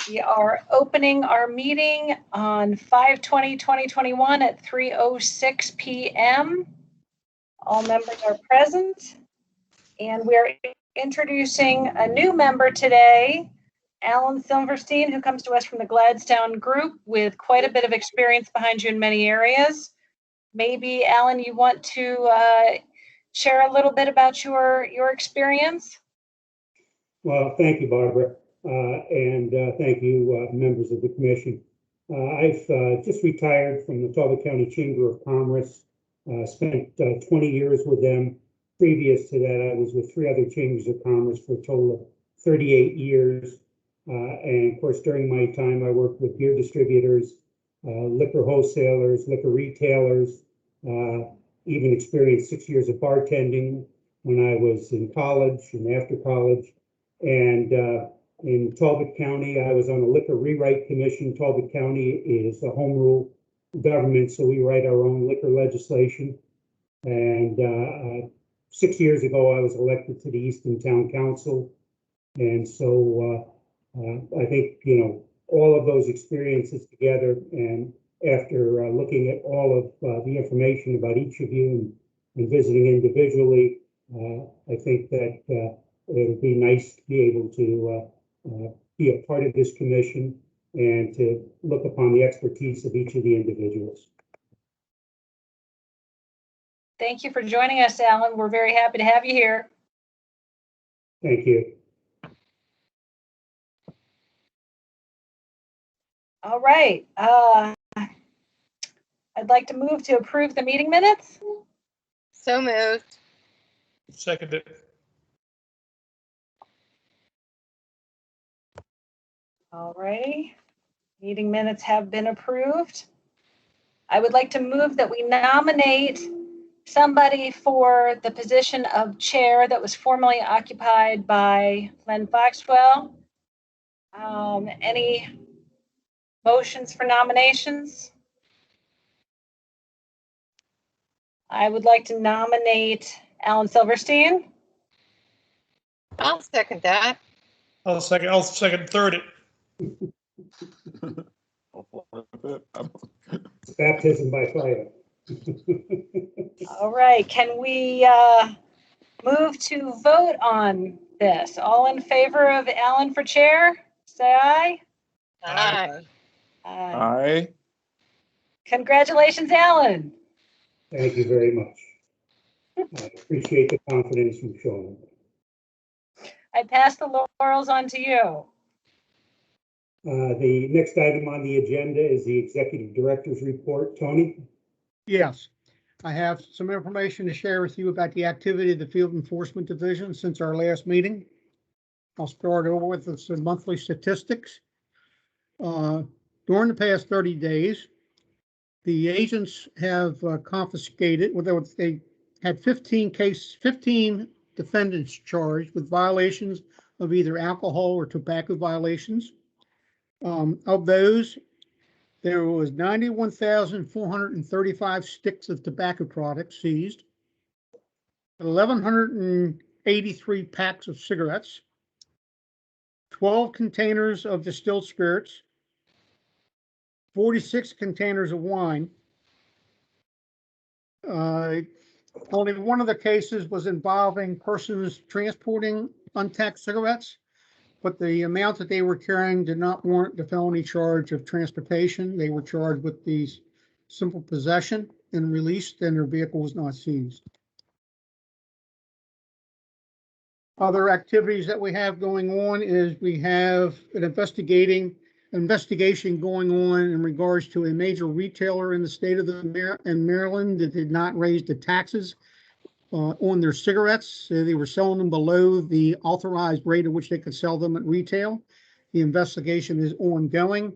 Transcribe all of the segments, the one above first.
We are opening our meeting on 5/20/2021 at 3:06 p.m. All members are present, and we are introducing a new member today, Alan Silverstein, who comes to us from the Gladstone Group with quite a bit of experience behind you in many areas. Maybe, Alan, you want to share a little bit about your experience? Well, thank you, Barbara, and thank you, members of the commission. I've just retired from the Talbot County Chamber of Commerce, spent 20 years with them. Previous to that, I was with 3 other chambers of commerce for a total of 38 years. And of course, during my time, I worked with beer distributors, liquor wholesalers, liquor retailers, even experienced 6 years of bartending when I was in college and after college. And in Talbot County, I was on a liquor rewrite commission. Talbot County is a home rule government, so we write our own liquor legislation. And 6 years ago, I was elected to the Easton Town Council. And so I think, you know, all of those experiences together, and after looking at all of the information about each of you and visiting individually, I think that it would be nice to be able to be a part of this commission and to look upon the expertise of each of the individuals. Thank you for joining us, Alan. We're very happy to have you here. Thank you. All right. I'd like to move to approve the meeting minutes. So moved. Seconded. All righty. Meeting minutes have been approved. I would like to move that we nominate somebody for the position of chair that was formerly occupied by Len Foxwell. Any motions for nominations? I would like to nominate Alan Silverstein. I'll second that. I'll second third it. Baptism by fire. All right, can we move to vote on this? All in favor of Alan for chair, say aye. Aye. Aye. Aye. Congratulations, Alan. Thank you very much. I appreciate the confidence you've shown. I pass the laurels on to you. The next item on the agenda is the executive director's report. Tony? Yes, I have some information to share with you about the activity of the Field Enforcement Division since our last meeting. I'll start over with some monthly statistics. During the past 30 days, the agents have confiscated, well, they had 15 defendants charged with violations of either alcohol or tobacco violations. Of those, there was 91,435 sticks of tobacco products seized, 1,183 packs of cigarettes, 12 containers of distilled spirits, 46 containers of wine. Only one of the cases was involving persons transporting untaxed cigarettes, but the amount that they were carrying did not warrant the felony charge of transportation. They were charged with the simple possession and released, and their vehicle was not seized. Other activities that we have going on is we have an investigation going on in regards to a major retailer in the state of Maryland that did not raise the taxes on their cigarettes. They were selling them below the authorized rate at which they could sell them at retail. The investigation is ongoing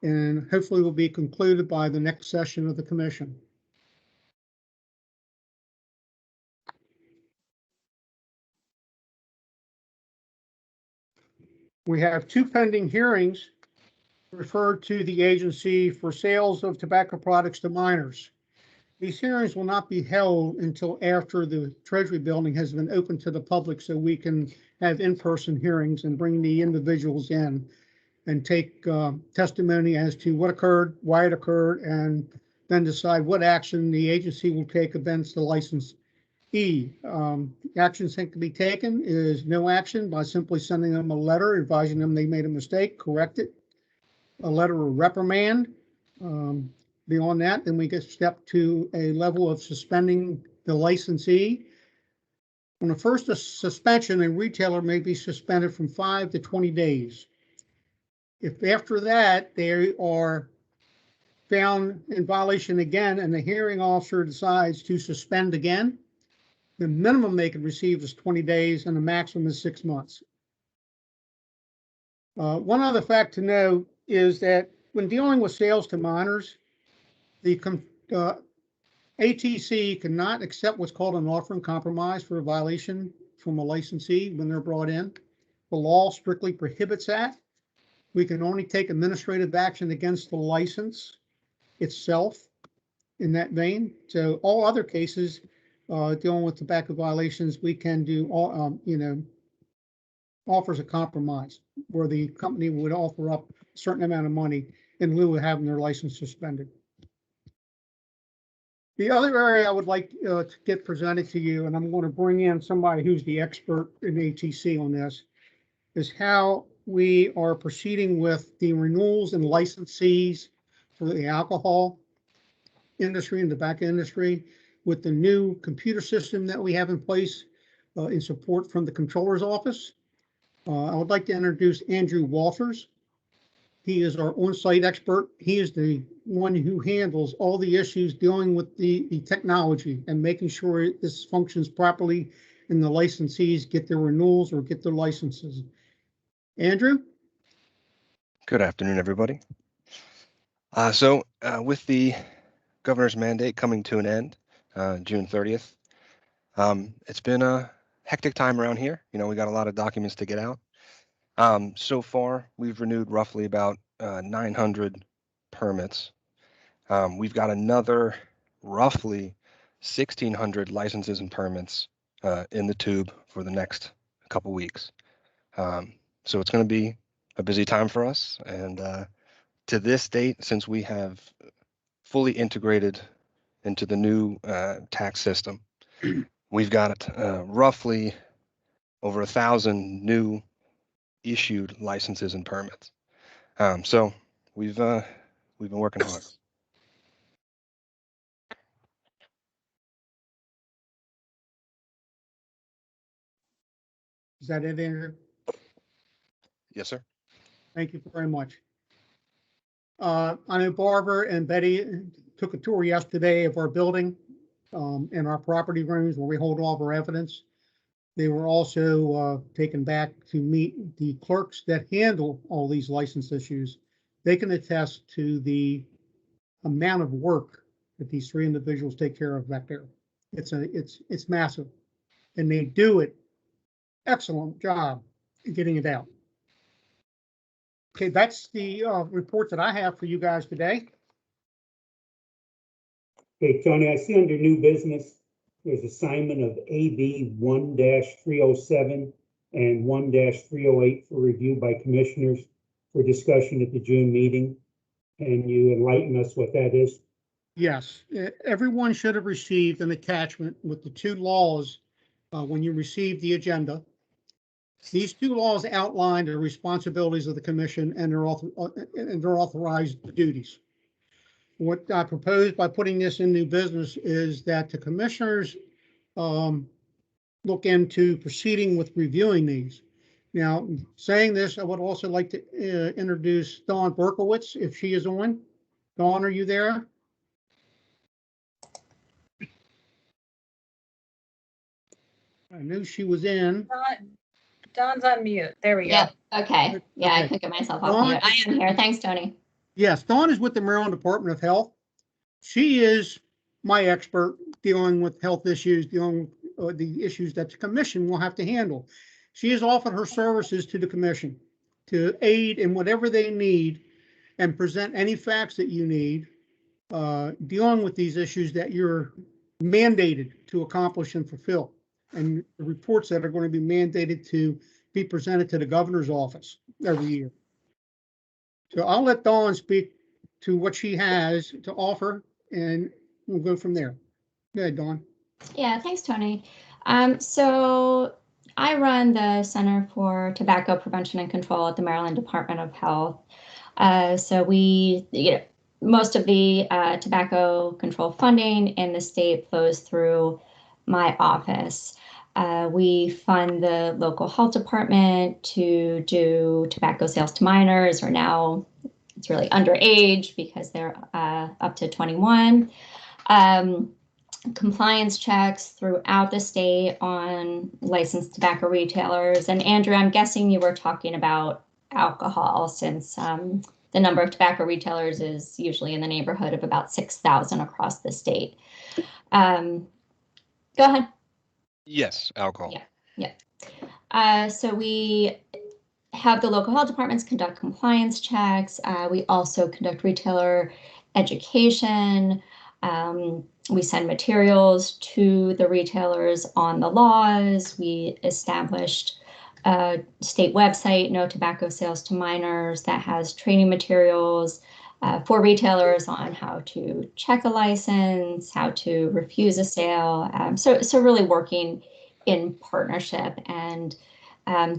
and hopefully will be concluded by the next session of the commission. We have 2 pending hearings referred to the agency for sales of tobacco products to minors. These hearings will not be held until after the Treasury building has been open to the public, so we can have in-person hearings and bring the individuals in and take testimony as to what occurred, why it occurred, and then decide what action the agency will take against the licensee. Actions that can be taken is no action by simply sending them a letter advising them they made a mistake, correct it, a letter of reprimand. Beyond that, then we get step to a level of suspending the licensee. On the first suspension, a retailer may be suspended from 5 to 20 days. If after that they are found in violation again and the hearing officer decides to suspend again, the minimum they can receive is 20 days and the maximum is 6 months. One other fact to know is that when dealing with sales to minors, the ATC cannot accept what's called an offer in compromise for a violation from a licensee when they're brought in. The law strictly prohibits that. We can only take administrative action against the license itself in that vein. So all other cases dealing with tobacco violations, we can do all, offers of compromise where the company would offer up a certain amount of money in lieu of having their license suspended. The other area I would like to get presented to you, and I'm going to bring in somebody who's the expert in ATC on this, is how we are proceeding with the renewals and licensees for the alcohol industry and tobacco industry with the new computer system that we have in place in support from the Comptroller's Office. I would like to introduce Andrew Walters. He is our on-site expert. He is the one who handles all the issues dealing with the technology and making sure this functions properly and the licensees get their renewals or get their licenses. Andrew? Good afternoon, everybody. With the governor's mandate coming to an end, June 30th, it's been a hectic time around here. We got a lot of documents to get out. So far, we've renewed roughly about 900 permits. We've got another roughly 1,600 licenses and permits in the tube for the next couple weeks. So it's going to be a busy time for us. And to this date, since we have fully integrated into the new tax system, we've got roughly over 1,000 new issued licenses and permits. So we've been working hard. Is that it, Andrew? Yes, sir. Thank you very much. I know Barbara and Betty took a tour yesterday of our building and our property rooms where we hold all of our evidence. They were also taken back to meet the clerks that handle all these license issues. They can attest to the amount of work that these three individuals take care of back there. It's massive, and they do it excellent job in getting it out. Okay, that's the report that I have for you guys today. Okay, Tony, I see under new business, there's assignment of AB 1-307 and 1-308 for review by commissioners for discussion at the June meeting. Can you enlighten us what that is? Yes, everyone should have received an attachment with the two laws when you received the agenda. These two laws outline the responsibilities of the commission and their authorized duties. What I propose by putting this in new business is that the commissioners look into proceeding with reviewing these. Now, saying this, I would also like to introduce Dawn Berkowitz, if she is on. Dawn, are you there? I knew she was in. Dawn's on mute. There we go. Yep. Okay. Yeah, Okay. I could get myself off Dawn- mute. I am here. Thanks, Tony. Yes, Dawn is with the Maryland Department of Health. She is my expert dealing with health issues, dealing with the issues that the commission will have to handle. She has offered her services to the commission to aid in whatever they need and present any facts that you need dealing with these issues that you're mandated to accomplish and fulfill, and the reports that are going to be mandated to be presented to the governor's office every year. So I'll let Dawn speak to what she has to offer, and we'll go from there. Go ahead, Dawn. Yeah, thanks, Tony. So I run the Center for Tobacco Prevention and Control at the Maryland Department of Health. So most of the tobacco control funding in the state flows through my office. We fund the local health department to do tobacco sales to minors, or now it's really underage because they're up to 21. Compliance checks throughout the state on licensed tobacco retailers. And Andrew, I'm guessing you were talking about alcohol, since the number of tobacco retailers is usually in the neighborhood of about 6,000 across the state. Go ahead. Yes, alcohol. Yeah. So we have the local health departments conduct compliance checks. We also conduct retailer education. We send materials to the retailers on the laws. We established a state website, No Tobacco Sales to Minors, that has training materials for retailers on how to check a license, how to refuse a sale. So really working in partnership and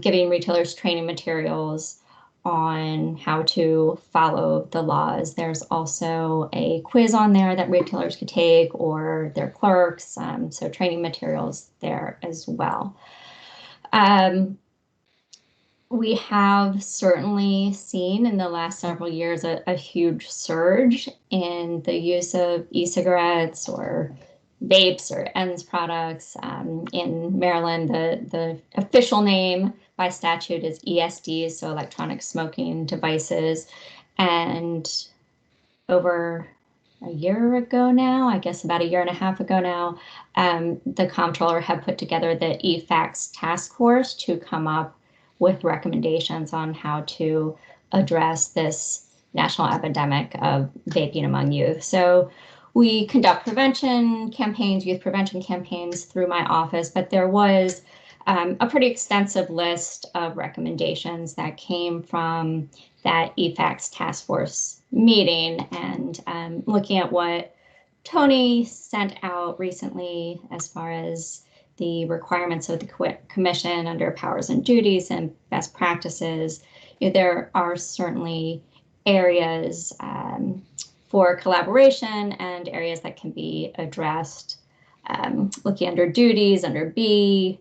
giving retailers training materials on how to follow the laws. There's also a quiz on there that retailers could take, or their clerks, so training materials there as well. We have certainly seen in the last several years a huge surge in the use of e-cigarettes or vapes or ENDS products. In Maryland, the official name by statute is ESDs, so electronic smoking devices. And over a year ago now, I guess about a year and a half ago now, the comptroller had put together the EFACTS task force to come up with recommendations on how to address this national epidemic of vaping among youth. So we conduct prevention campaigns, youth prevention campaigns through my office, but there was a pretty extensive list of recommendations that came from that EFACTS task force meeting. And looking at what Tony sent out recently as far as the requirements of the commission under powers and duties and best practices, there are certainly areas for collaboration and areas that can be addressed. Looking under duties, under B,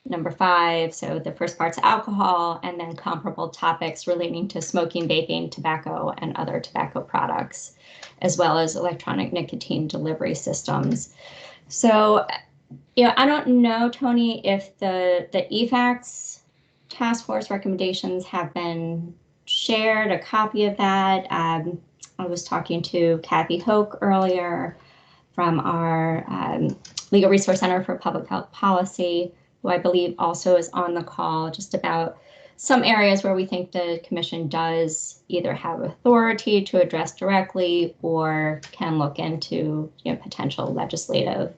number 5, so the first part's alcohol, and then comparable topics relating to smoking, vaping, tobacco, and other tobacco products, as well as electronic nicotine delivery systems. So, I don't know, Tony, if the EFACTS task force recommendations have been shared, a copy of that. I was talking to Kathy Hoke earlier from our Legal Resource Center for Public Health Policy, who I believe also is on the call, just about some areas where we think the commission does either have authority to address directly or can look into potential legislative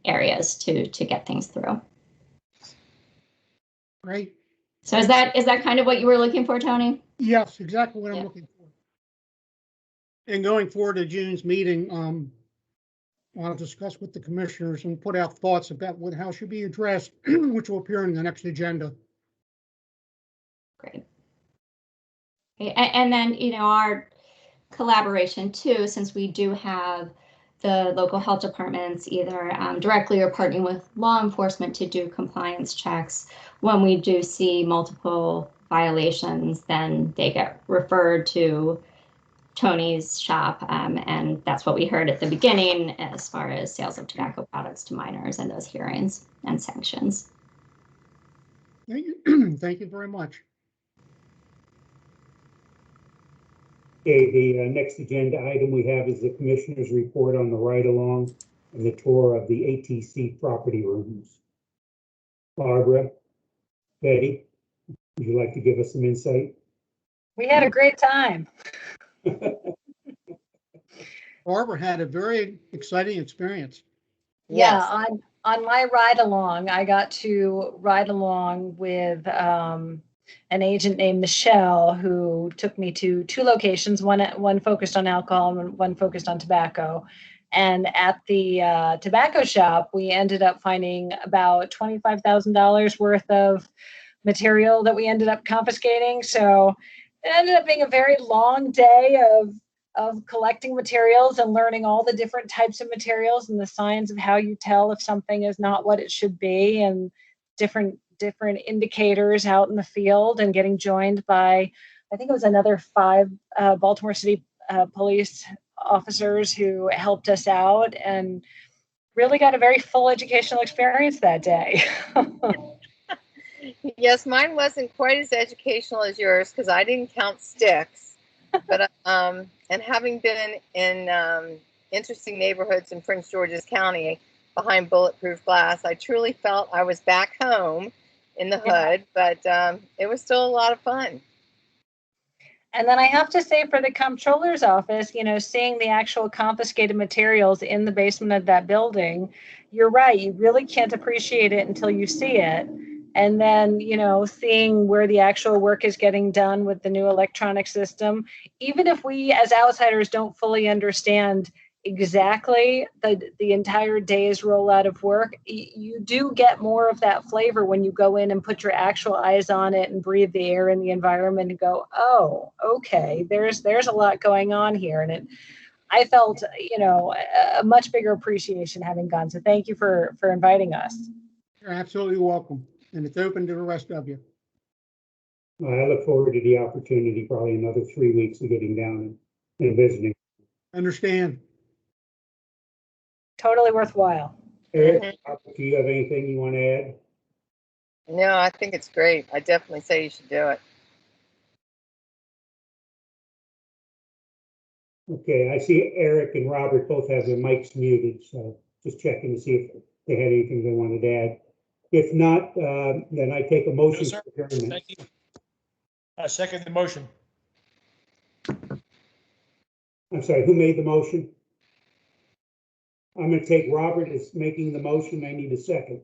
areas to get things through. Great. So is that kind of what you were looking for, Tony? Yes, exactly what I'm Yeah. looking for. And going forward to June's meeting, I'll discuss with the commissioners and put out thoughts about how it should be addressed, which will appear in the next agenda. Great. Okay, and then, our collaboration too, since we do have the local health departments either directly or partnering with law enforcement to do compliance checks. When we do see multiple violations, then they get referred to Tony's shop, and that's what we heard at the beginning as far as sales of tobacco products to minors and those hearings and sanctions. Thank you. Thank you very much. Okay, the next agenda item we have is the commissioner's report on the ride-along and the tour of the ATC property rooms. Barbara, Betty, would you like to give us some insight? We had a great time. Barbara had a very exciting experience. Yeah, Yes. on my ride along, I got to ride along with an agent named Michelle who took me to two locations, one focused on alcohol and one focused on tobacco. And at the tobacco shop, we ended up finding about $25,000 worth of material that we ended up confiscating. So it ended up being a very long day of collecting materials and learning all the different types of materials and the signs of how you tell if something is not what it should be, and different indicators out in the field, and getting joined by, I think it was another 5 Baltimore City police officers who helped us out, and really got a very full educational experience that day. Yes, mine wasn't quite as educational as yours because I didn't count sticks. But and having been in interesting neighborhoods in Prince George's County behind bulletproof glass, I truly felt I was back home in the hood. But it was still a lot of fun. And then I have to say, for the comptroller's office, seeing the actual confiscated materials in the basement of that building, you're right. You really can't appreciate it until you see it. And then, seeing where the actual work is getting done with the new electronic system, even if we as outsiders don't fully understand exactly the entire day's rollout of work, you do get more of that flavor when you go in and put your actual eyes on it and breathe the air in the environment and go, oh, okay, there's a lot going on here. And I felt, a much bigger appreciation having gone. So thank you for inviting us. You're absolutely welcome. And it's open to the rest of you. I look forward to the opportunity, probably another 3 weeks of getting down and visiting. Understand. Totally worthwhile. Eric, do you have anything you want to add? No, I think it's great. I definitely say you should do it. Okay, I see Eric and Robert both have their mics muted, so just checking to see if they had anything they wanted to add. If not, then I take a motion. No, sir. for adjournment. Thank you. I second the motion. I'm sorry, who made the motion? I'm going to take Robert as making the motion. I need a second.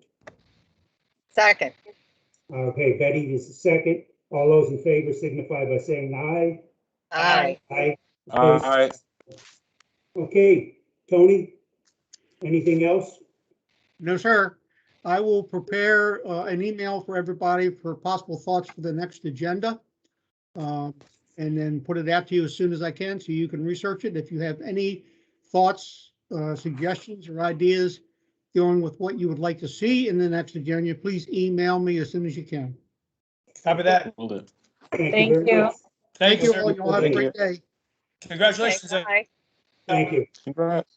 Second. Okay, Betty is the second. All those in favor signify by saying aye. Aye. Aye. Aye. Okay, Tony, anything else? No, sir. I will prepare an email for everybody for possible thoughts for the next agenda. And then put it out to you as soon as I can so you can research it. If you have any thoughts, suggestions, or ideas dealing with what you would like to see in the next agenda, please email me as soon as you can. Copy that. Will do. Thank very you. much. Thank you, all. sir. You'll have a great day. Congratulations. Okay, bye. Thank you. Congrats.